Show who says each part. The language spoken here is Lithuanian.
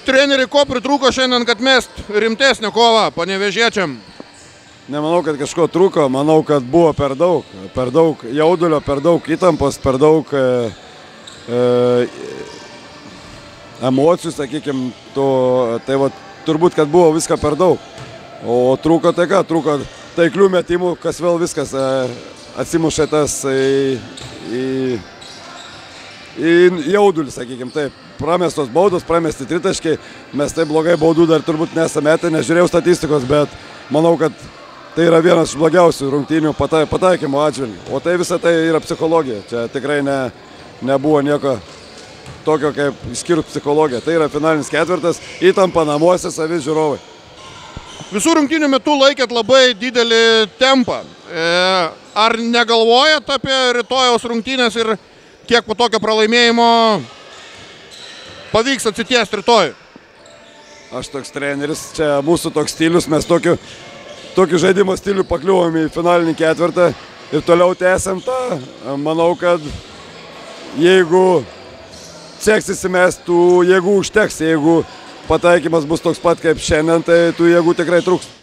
Speaker 1: Treneri, ko pritrūko šiandien, kad mest rimtesnę kovą panevėžiečiam?
Speaker 2: Nemanau, kad kažko trūko, manau, kad buvo per daug jaudulio, per daug įtampos, per daug emocijų, sakykime, tai va, turbūt, kad buvo viską per daug. O trūko tai ką, trūko taiklių metimų, kas vėl viskas atsimuša tas į jaudulį, sakykime, taip. Pramestos baudos, pramesti tritaškiai, mes taip blogai baudų dar turbūt nesame metę, nežiūrėjau statistikos, bet manau, kad tai yra vienas iš blogiausių rungtynių pataikymo atžvilgių. O tai visa tai yra psichologija. Čia tikrai nebuvo nieko tokio, kaip išskyrus psichologiją. Tai yra finalinis ketvirtas, įtampa namuose, savi žiūrovai.
Speaker 1: Visų rungtynių metu laikėt labai didelį tempą. Ar negalvojat apie rytojaus rungtynės ir kiek po tokio pralaimėjimo pavyks atsitiesti rytoj?
Speaker 2: Aš toks treneris, čia mūsų toks stilius, mes tokiu žaidimo stiliu pakliuvom į finalinį ketvirtą ir toliau tęsiam tą. Manau, kad jeigu seksis įmest, tų jėgų užteks. Jeigu pataikymas bus toks pat kaip šiandien, tai tų jėgų tikrai trūks.